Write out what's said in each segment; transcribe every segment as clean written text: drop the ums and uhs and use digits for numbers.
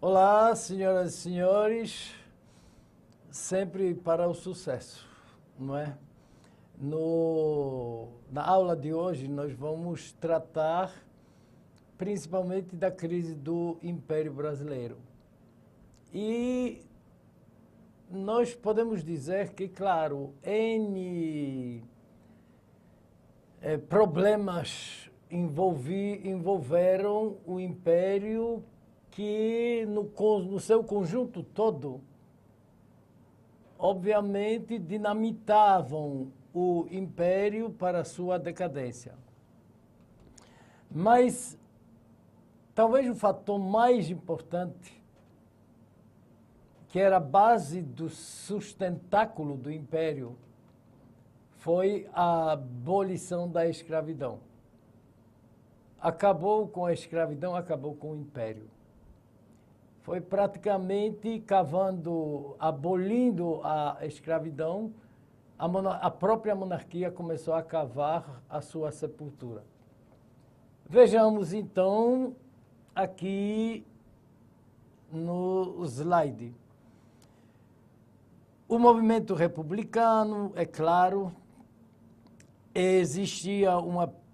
Olá, senhoras e senhores, sempre para o sucesso, não é? Na aula de hoje nós vamos tratar principalmente da crise do Império Brasileiro. E nós podemos dizer que, claro, problemas envolveram o Império que, no seu conjunto todo, obviamente dinamitavam o Império para sua decadência. Mas talvez o fator mais importante, que era a base do sustentáculo do Império, foi a abolição da escravidão. Acabou com a escravidão, acabou com o Império. Foi praticamente abolindo a escravidão, a própria monarquia começou a cavar a sua sepultura. Vejamos então aqui no slide. O movimento republicano, é claro, existia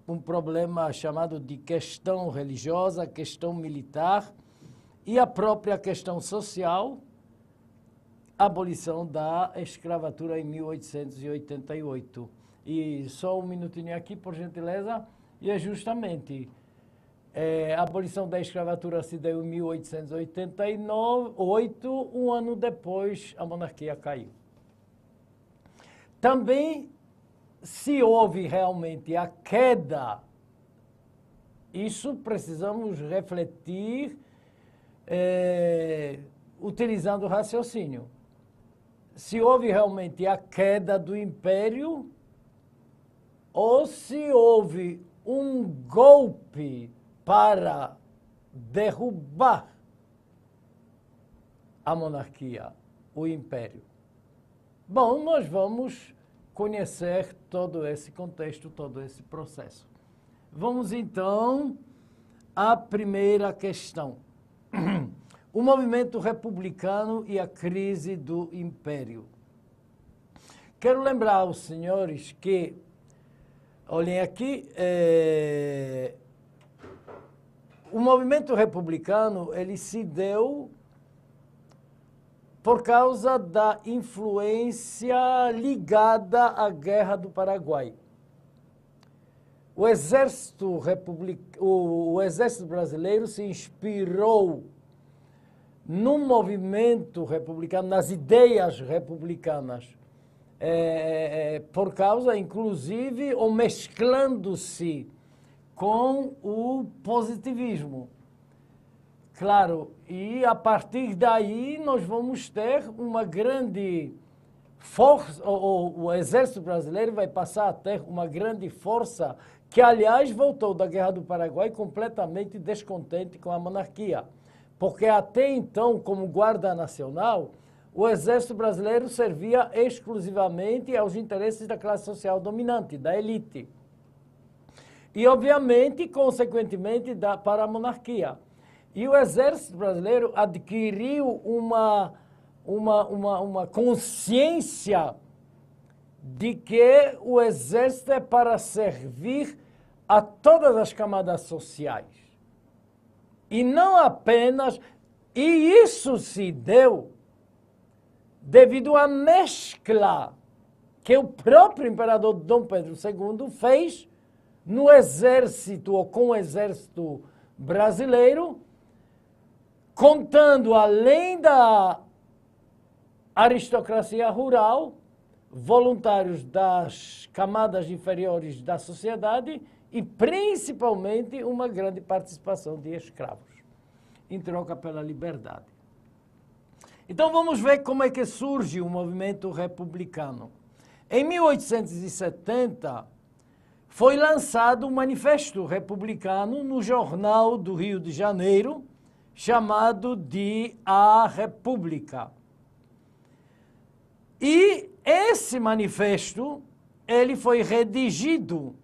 um problema chamado de questão religiosa, questão militar e a própria questão social, a abolição da escravatura em 1888. E só um minutinho aqui, por gentileza, e é justamente a abolição da escravatura se deu em 1888, um ano depois a monarquia caiu. Também se houve realmente a queda, isso precisamos refletir utilizando o raciocínio. Se houve realmente a queda do Império ou se houve um golpe para derrubar a monarquia, o Império. Bom, nós vamos conhecer todo esse contexto, todo esse processo. Vamos então à primeira questão. O movimento republicano e a crise do Império. Quero lembrar aos senhores que, olhem aqui, o movimento republicano ele se deu por causa da influência ligada à Guerra do Paraguai. O exército brasileiro se inspirou no movimento republicano, nas ideias republicanas, por causa, inclusive, ou mesclando-se com o positivismo. Claro, e a partir daí nós vamos ter uma grande força, o exército brasileiro vai passar a ter uma grande força que, aliás, voltou da Guerra do Paraguai completamente descontente com a monarquia. Porque até então, como guarda nacional, o exército brasileiro servia exclusivamente aos interesses da classe social dominante, da elite. E, obviamente, consequentemente, para a monarquia. E o exército brasileiro adquiriu uma consciência de que o exército é para servir a todas as camadas sociais. E não apenas... E isso se deu devido à mescla que o próprio imperador Dom Pedro II fez no exército, ou com o exército brasileiro, contando, além da aristocracia rural, voluntários das camadas inferiores da sociedade e, principalmente, uma grande participação de escravos, em troca pela liberdade. Então, vamos ver como é que surge o movimento republicano. Em 1870, foi lançado um manifesto republicano no Jornal do Rio de Janeiro, chamado de A República. E esse manifesto, ele foi redigido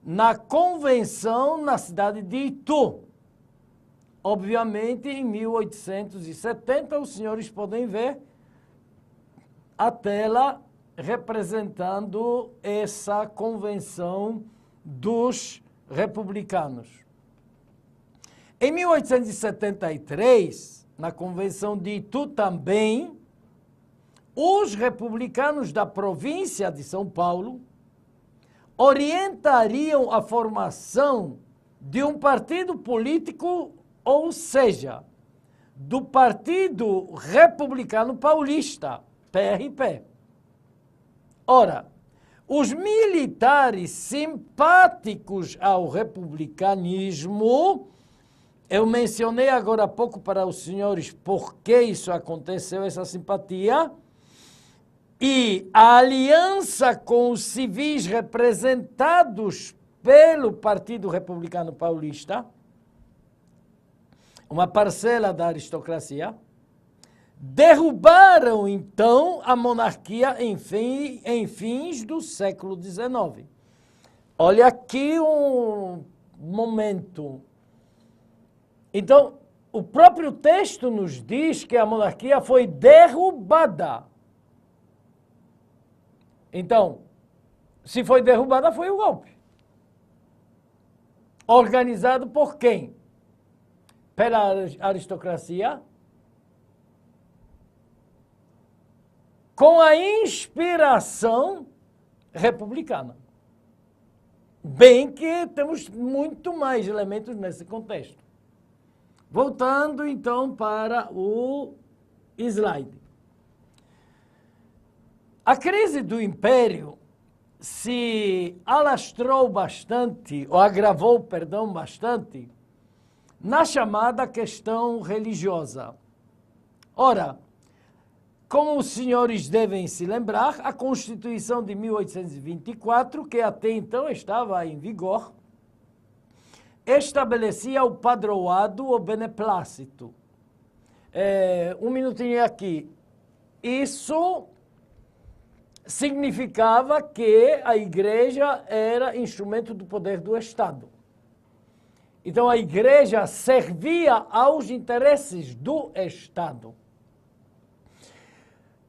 na convenção na cidade de Itu, obviamente, em 1870, os senhores podem ver a tela representando essa convenção dos republicanos. Em 1873, na convenção de Itu também, os republicanos da província de São Paulo orientariam a formação de um partido político, ou seja, do Partido Republicano Paulista, PRP. Ora, os militares simpáticos ao republicanismo, eu mencionei agora há pouco para os senhores por que isso aconteceu, essa simpatia, e a aliança com os civis representados pelo Partido Republicano Paulista, uma parcela da aristocracia, derrubaram, então, a monarquia em fins do século XIX. Olha aqui um momento. Então, o próprio texto nos diz que a monarquia foi derrubada. Então, se foi derrubada, foi o golpe. Organizado por quem? Pela aristocracia, com a inspiração republicana. Bem que temos muito mais elementos nesse contexto. Voltando, então, para o slide. A crise do Império se alastrou bastante, ou agravou, perdão, bastante, na chamada questão religiosa. Ora, como os senhores devem se lembrar, a Constituição de 1824, que até então estava em vigor, estabelecia o padroado ou beneplácito. Um minutinho aqui. Isso significava que a igreja era instrumento do poder do Estado. Então a igreja servia aos interesses do Estado.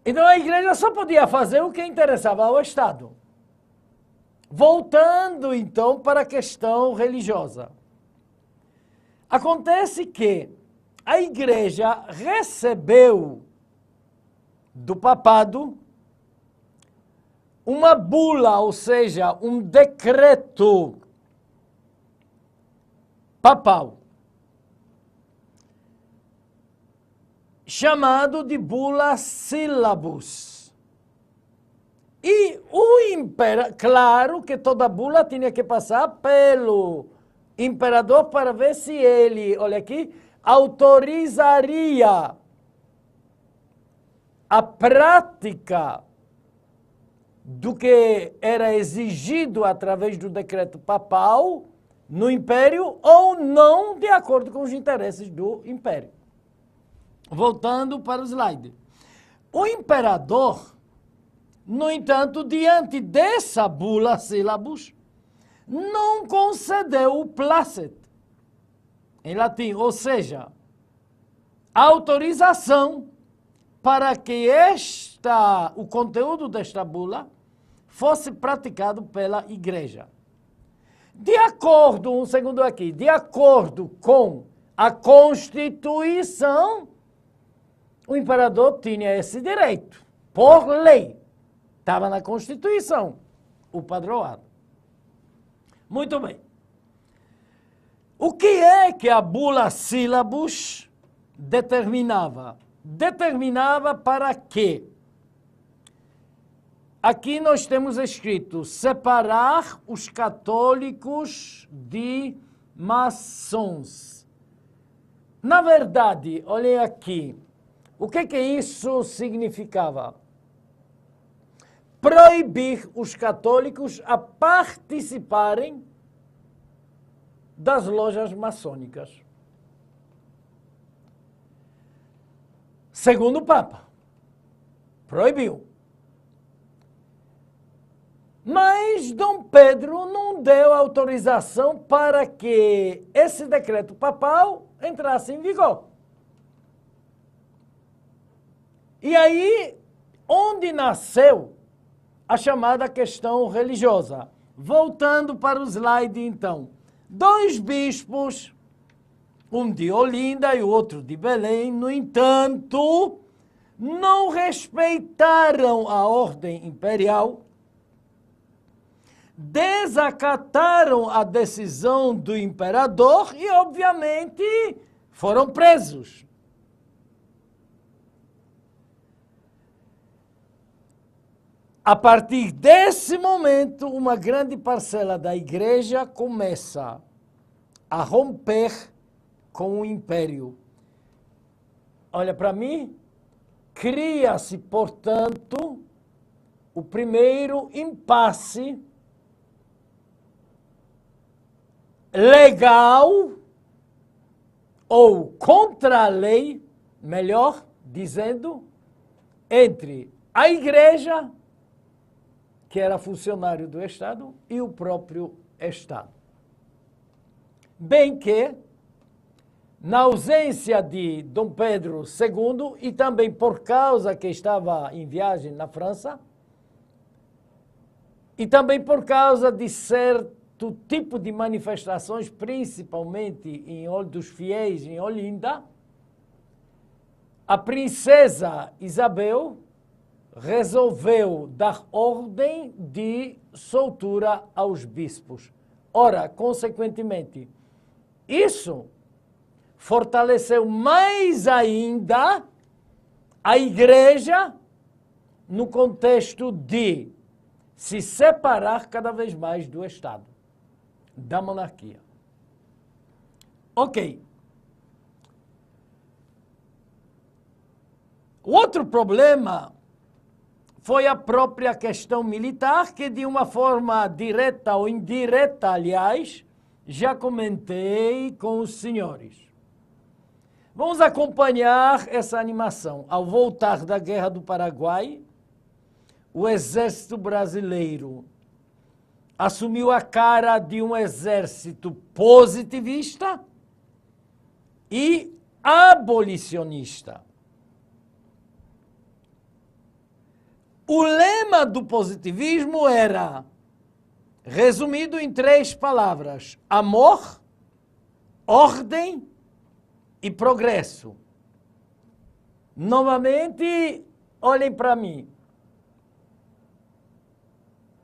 Então a igreja só podia fazer o que interessava ao Estado. Voltando então para a questão religiosa. Acontece que a igreja recebeu do papado uma bula, ou seja, um decreto papal, chamado de Bula Syllabus. E claro que toda bula tinha que passar pelo imperador para ver se ele, olha aqui, autorizaria a prática do que era exigido através do decreto papal no Império ou não de acordo com os interesses do Império. Voltando para o slide. O imperador, no entanto, diante dessa bula Syllabus, não concedeu o placet, em latim, ou seja, a autorização para que o conteúdo desta bula fosse praticado pela igreja. De acordo com a Constituição, o imperador tinha esse direito, por lei. Estava na Constituição, o padroado. Muito bem. O que é que a bula Syllabus determinava? Determinava para quê? Aqui nós temos escrito separar os católicos de maçons. Na verdade, olhem aqui, o que isso significava? Proibir os católicos a participarem das lojas maçônicas. Segundo o Papa, proibiu. Mas Dom Pedro não deu autorização para que esse decreto papal entrasse em vigor. E aí, onde nasceu a chamada questão religiosa? Voltando para o slide, então. 2 bispos, um de Olinda e o outro de Belém, no entanto, não respeitaram a ordem imperial, desacataram a decisão do imperador e, obviamente, foram presos. A partir desse momento, uma grande parcela da igreja começa a romper com o império. Olha para mim, cria-se, portanto, o primeiro impasse legal ou contra a lei, melhor dizendo, entre a igreja, que era funcionário do Estado, e o próprio Estado. Bem que, na ausência de Dom Pedro II, e também por causa que estava em viagem na França, e também por causa de certo tipo de manifestações, principalmente dos fiéis em Olinda, a princesa Isabel resolveu dar ordem de soltura aos bispos. Ora, consequentemente, isso fortaleceu mais ainda a igreja no contexto de se separar cada vez mais do Estado, da monarquia. Ok. O outro problema foi a própria questão militar, que de uma forma direta ou indireta, aliás, já comentei com os senhores. Vamos acompanhar essa animação. Ao voltar da Guerra do Paraguai, o exército brasileiro assumiu a cara de um exército positivista e abolicionista. O lema do positivismo era, resumido em 3 palavras, amor, ordem e progresso. Novamente, olhem para mim.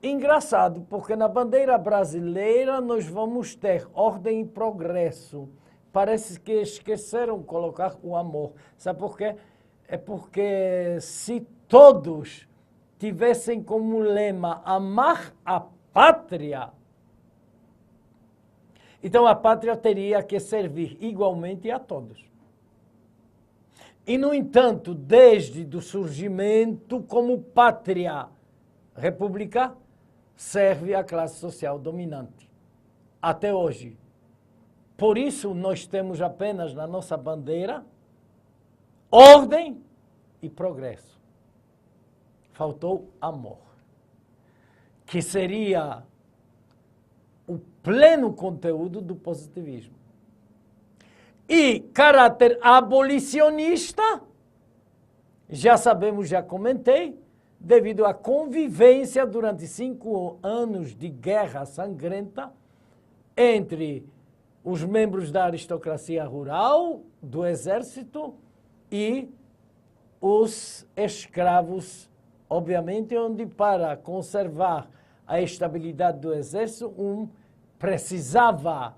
Engraçado, porque na bandeira brasileira nós vamos ter ordem e progresso. Parece que esqueceram de colocar o amor. Sabe por quê? É porque se todos tivessem como lema amar a pátria, então a pátria teria que servir igualmente a todos. E, no entanto, desde o surgimento como pátria, república serve à classe social dominante, até hoje. Por isso, nós temos apenas na nossa bandeira ordem e progresso. Faltou amor, que seria o pleno conteúdo do positivismo. E caráter abolicionista, já sabemos, já comentei, devido à convivência durante 5 anos de guerra sangrenta entre os membros da aristocracia rural, do exército e os escravos. Obviamente, onde para conservar a estabilidade do exército, um precisava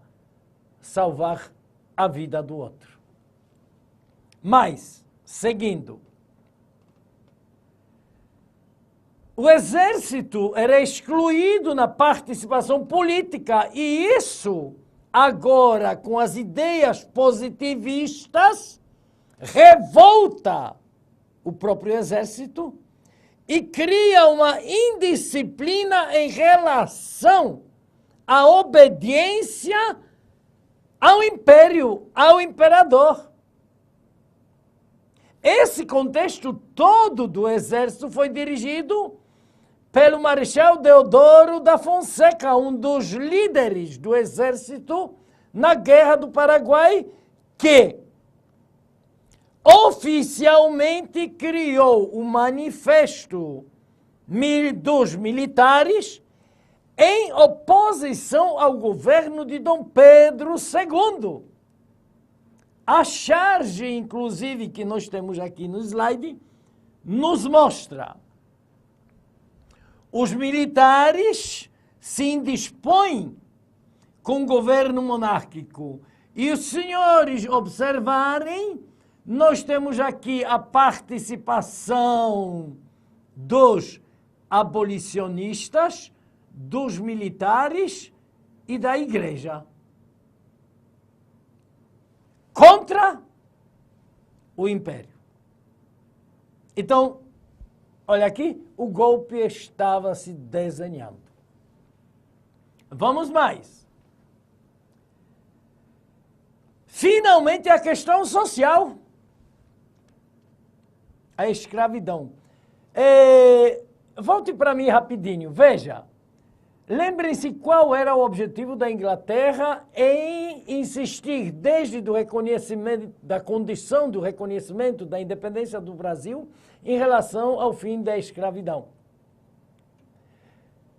salvar a vida do outro. Mas, seguindo, o exército era excluído na participação política e isso, agora, com as ideias positivistas, revolta o próprio exército e cria uma indisciplina em relação à obediência ao império, ao imperador. Esse contexto todo do exército foi dirigido pelo Marechal Deodoro da Fonseca, um dos líderes do exército na Guerra do Paraguai, que oficialmente criou o Manifesto dos Militares em oposição ao governo de Dom Pedro II. A charge, inclusive, que nós temos aqui no slide, nos mostra: os militares se indispõem com o governo monárquico. E os senhores observarem, nós temos aqui a participação dos abolicionistas, dos militares e da igreja contra o império. Então, olha aqui, o golpe estava se desenhando. Vamos mais. Finalmente, a questão social. A escravidão. Volte para mim rapidinho, veja. Lembrem-se qual era o objetivo da Inglaterra em insistir desde o reconhecimento da condição do reconhecimento da independência do Brasil em relação ao fim da escravidão.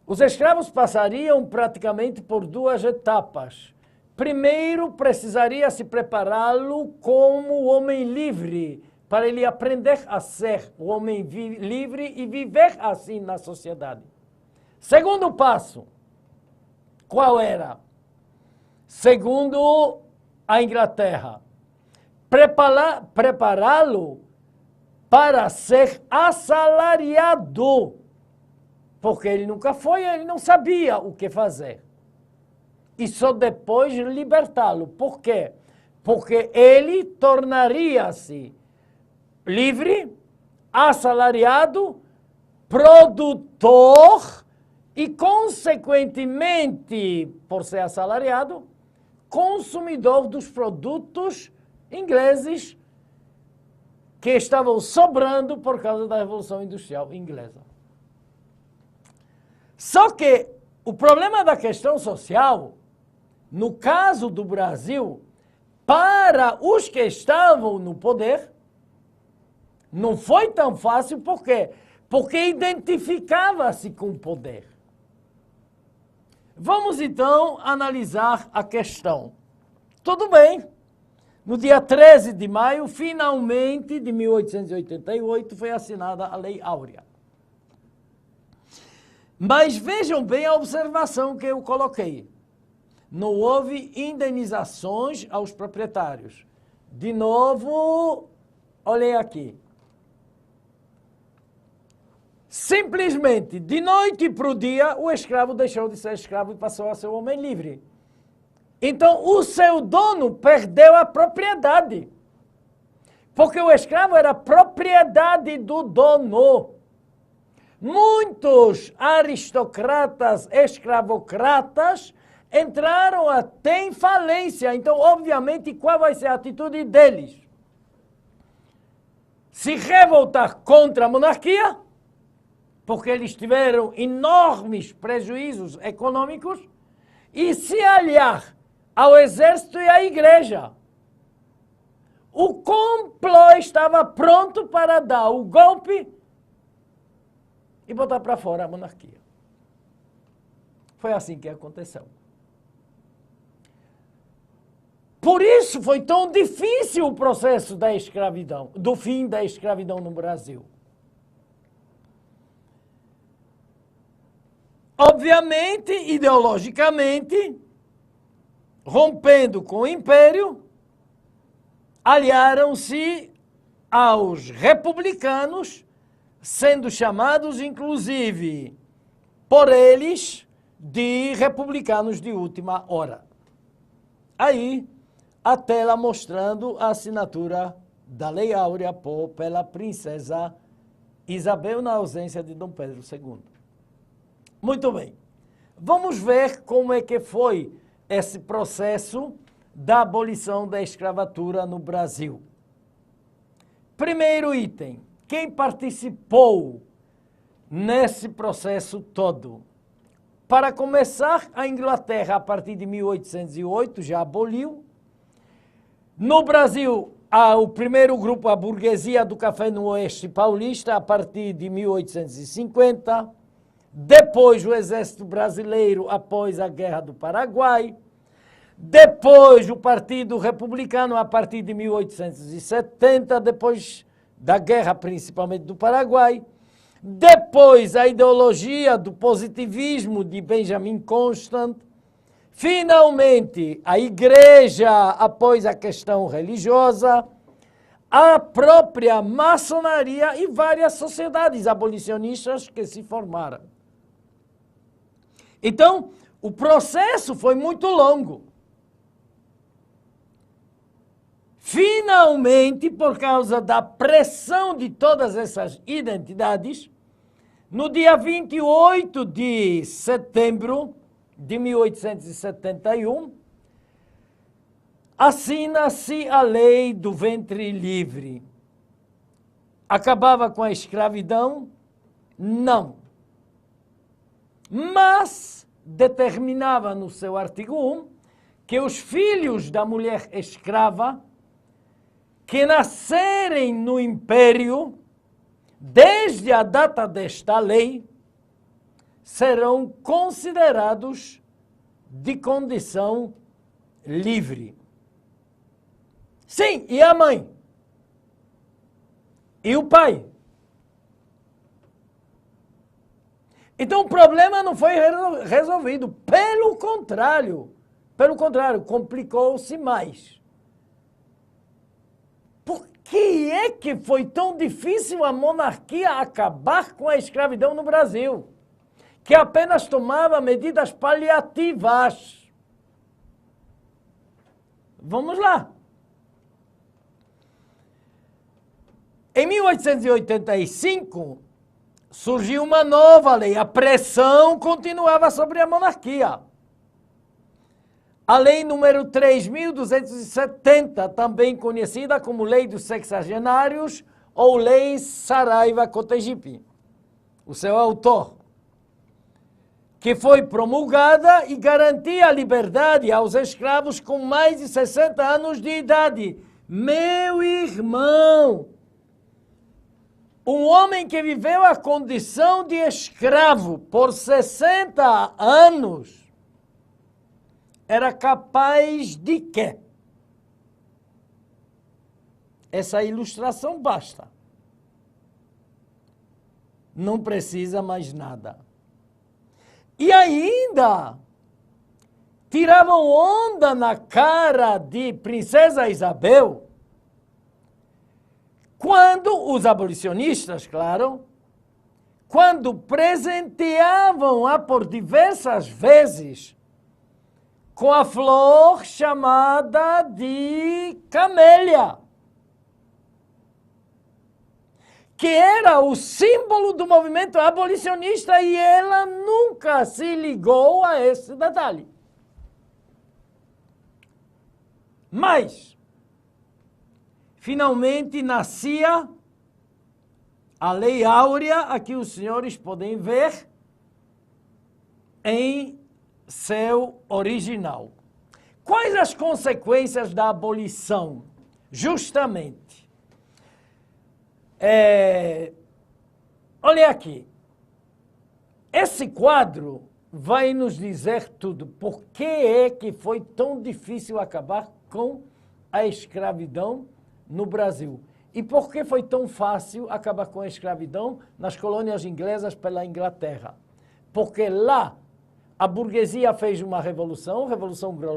Os escravos passariam praticamente por duas etapas. Primeiro, precisaria se prepará-lo como homem livre, para ele aprender a ser o homem livre e viver assim na sociedade. Segundo passo, qual era? Segundo a Inglaterra, prepará-lo para ser assalariado, porque ele nunca foi, ele não sabia o que fazer. E só depois libertá-lo. Por quê? Porque ele tornaria-se livre, assalariado, produtor e, consequentemente, por ser assalariado, consumidor dos produtos ingleses que estavam sobrando por causa da Revolução Industrial Inglesa. Só que o problema da questão social, no caso do Brasil, para os que estavam no poder, não foi tão fácil, por quê? Porque identificava-se com o poder. Vamos então analisar a questão. Tudo bem. No dia 13 de maio, finalmente, de 1888, foi assinada a Lei Áurea. Mas vejam bem a observação que eu coloquei. Não houve indenizações aos proprietários. De novo, olhem aqui. Simplesmente, de noite para o dia, o escravo deixou de ser escravo e passou a ser um homem livre. Então, o seu dono perdeu a propriedade. Porque o escravo era propriedade do dono. Muitos aristocratas, escravocratas, entraram até em falência. Então, obviamente, qual vai ser a atitude deles? Se revoltar contra a monarquia, porque eles tiveram enormes prejuízos econômicos, e se aliar ao exército e à igreja. O complô estava pronto para dar o golpe e botar para fora a monarquia. Foi assim que aconteceu. Por isso foi tão difícil o processo da escravidão, do fim da escravidão no Brasil. Obviamente, ideologicamente, rompendo com o império, aliaram-se aos republicanos, sendo chamados, inclusive, por eles, de republicanos de última hora. Aí, a tela mostrando a assinatura da Lei Áurea pela princesa Isabel na ausência de Dom Pedro II. Muito bem. Vamos ver como é que foi esse processo da abolição da escravatura no Brasil. Primeiro item, quem participou nesse processo todo. Para começar, a Inglaterra, a partir de 1808, já aboliu. No Brasil, o primeiro grupo, a burguesia do café no Oeste Paulista, a partir de 1850. Depois, o Exército Brasileiro, após a Guerra do Paraguai. Depois, o Partido Republicano, a partir de 1870, depois da Guerra, principalmente do Paraguai. Depois, a ideologia do positivismo de Benjamin Constant. Finalmente, a Igreja após a questão religiosa, a própria maçonaria e várias sociedades abolicionistas que se formaram. Então, o processo foi muito longo. Finalmente, por causa da pressão de todas essas identidades, no dia 28 de setembro de 1871, assina-se a lei do ventre livre. Acabava com a escravidão? Não. Mas determinava no seu artigo 1 que os filhos da mulher escrava que nascerem no império, desde a data desta lei, serão considerados de condição livre. Sim, e a mãe? E o pai? Então o problema não foi resolvido, pelo contrário, complicou-se mais. Por que é que foi tão difícil a monarquia acabar com a escravidão no Brasil? Que apenas tomava medidas paliativas. Vamos lá. Em 1885, surgiu uma nova lei. A pressão continuava sobre a monarquia. A lei número 3.270, também conhecida como Lei dos Sexagenários ou Lei Saraiva-Cotegipe, o seu autor, que foi promulgada e garantia a liberdade aos escravos com mais de 60 anos de idade. Meu irmão, um homem que viveu a condição de escravo por 60 anos, era capaz de quê? Essa ilustração basta. Não precisa mais nada. E ainda tiravam onda na cara de Princesa Isabel quando os abolicionistas, claro, quando presenteavam-a por diversas vezes com a flor chamada de camélia, que era o símbolo do movimento abolicionista, e ela nunca se ligou a esse detalhe. Mas, finalmente nascia a Lei Áurea, a que os senhores podem ver em seu original. Quais as consequências da abolição? Justamente, olha aqui, esse quadro vai nos dizer tudo. Por que é que foi tão difícil acabar com a escravidão no Brasil? E por que foi tão fácil acabar com a escravidão nas colônias inglesas pela Inglaterra? Porque lá a burguesia fez uma revolução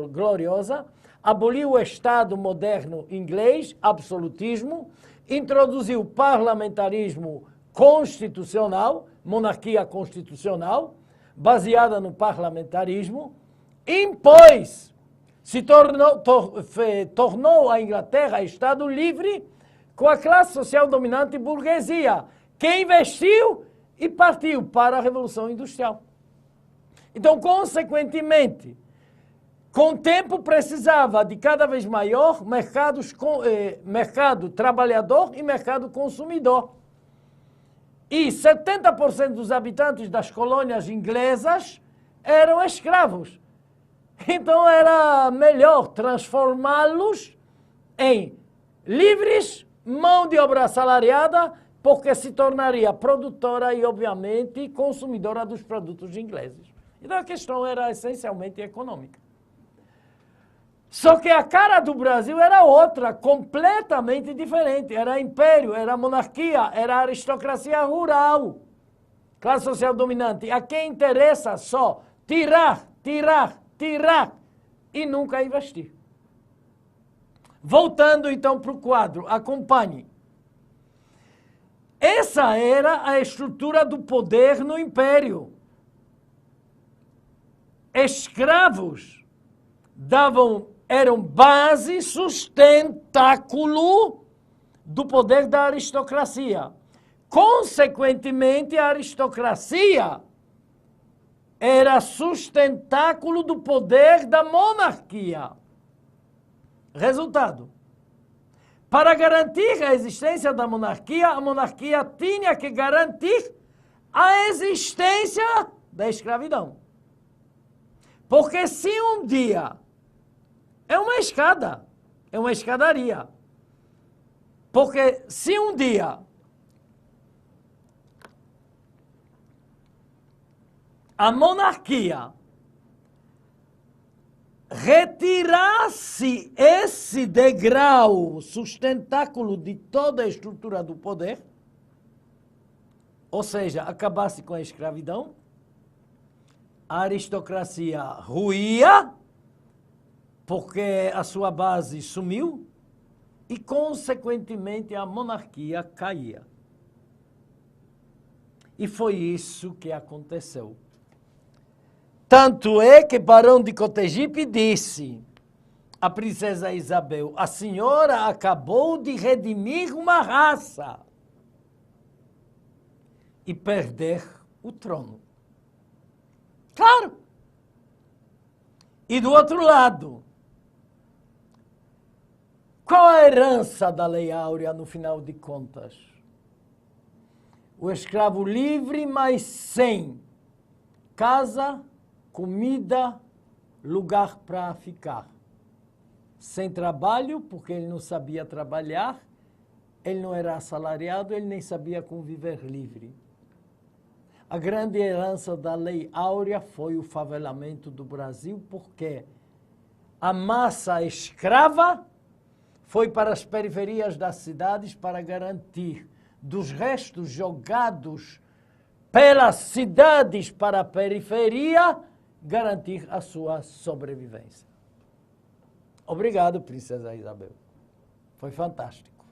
gloriosa, aboliu o Estado moderno inglês, absolutismo, introduziu parlamentarismo constitucional, monarquia constitucional, baseada no parlamentarismo, impôs, tornou a Inglaterra Estado livre com a classe social dominante burguesia, que investiu e partiu para a Revolução Industrial. Então, consequentemente, com o tempo precisava de cada vez maior mercado trabalhador e mercado consumidor. E 70% dos habitantes das colônias inglesas eram escravos. Então era melhor transformá-los em livres, mão de obra assalariada, porque se tornaria produtora e, obviamente, consumidora dos produtos ingleses. Então a questão era essencialmente econômica. Só que a cara do Brasil era outra, completamente diferente. Era império, era monarquia, era aristocracia rural, classe social dominante. A quem interessa só tirar e nunca investir. Voltando então para o quadro, acompanhe. Essa era a estrutura do poder no império. Escravos eram base, sustentáculo do poder da aristocracia. Consequentemente, a aristocracia era sustentáculo do poder da monarquia. Resultado: para garantir a existência da monarquia, a monarquia tinha que garantir a existência da escravidão. Porque se um dia é uma escada, é uma escadaria. Porque se um dia a monarquia retirasse esse degrau sustentáculo de toda a estrutura do poder, ou seja, acabasse com a escravidão, a aristocracia ruía, porque a sua base sumiu, e, consequentemente, a monarquia caía. E foi isso que aconteceu. Tanto é que Barão de Cotegipe disse à princesa Isabel: a senhora acabou de redimir uma raça e perder o trono. Claro! E do outro lado, qual a herança da Lei Áurea no final de contas? O escravo livre, mas sem casa, comida, lugar para ficar. Sem trabalho, porque ele não sabia trabalhar, ele não era assalariado, ele nem sabia conviver livre. A grande herança da Lei Áurea foi o favelamento do Brasil, porque a massa escrava foi para as periferias das cidades para garantir dos restos jogados pelas cidades para a periferia, garantir a sua sobrevivência. Obrigado, princesa Isabel. Foi fantástico.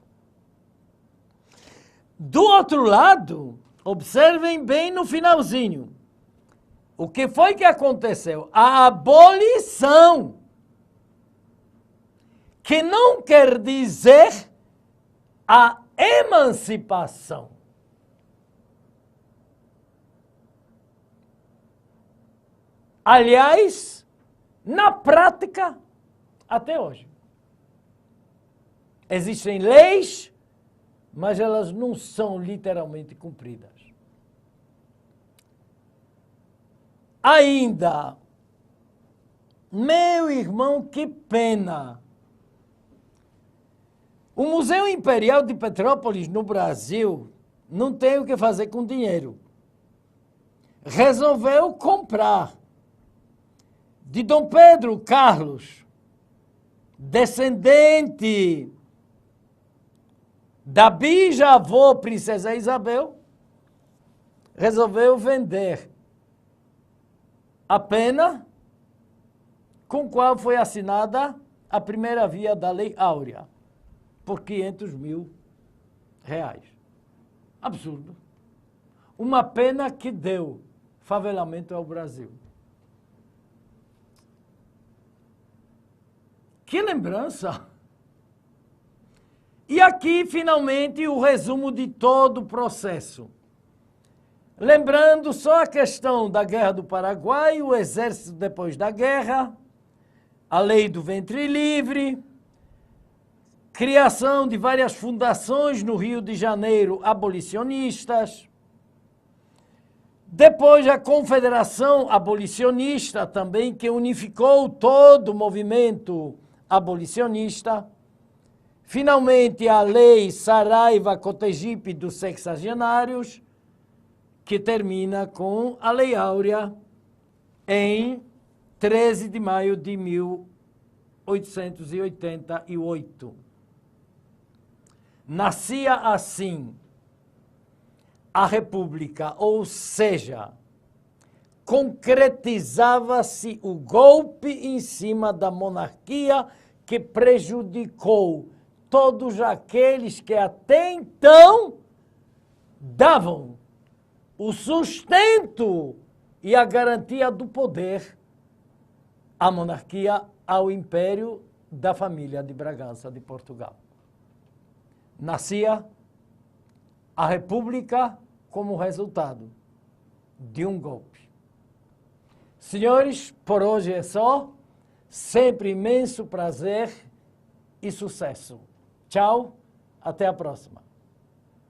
Do outro lado, observem bem no finalzinho. O que foi que aconteceu? A abolição, que não quer dizer a emancipação. Aliás, na prática, até hoje. Existem leis, mas elas não são literalmente cumpridas. Ainda, meu irmão, que pena. O Museu Imperial de Petrópolis, no Brasil, não tem o que fazer com dinheiro. Resolveu comprar de Dom Pedro Carlos, descendente da bisavó princesa Isabel, resolveu vender a pena com qual foi assinada a primeira via da Lei Áurea, por R$500 mil. Absurdo. Uma pena que deu favelamento ao Brasil. Que lembrança! E aqui, finalmente, o resumo de todo o processo. Lembrando só a questão da Guerra do Paraguai, o exército depois da guerra, a lei do ventre livre, criação de várias fundações no Rio de Janeiro abolicionistas, Depois a Confederação Abolicionista também, que unificou todo o movimento abolicionista. Finalmente a Lei Saraiva-Cotegipe dos Sexagenários, que termina com a Lei Áurea em 13 de maio de 1888. Nascia assim a República, ou seja, concretizava-se o golpe em cima da monarquia que prejudicou todos aqueles que até então davam o sustento e a garantia do poder à monarquia, ao império da família de Bragança de Portugal. Nascia a República como resultado de um golpe. Senhores, por hoje é só. Sempre imenso prazer e sucesso. Tchau, até a próxima.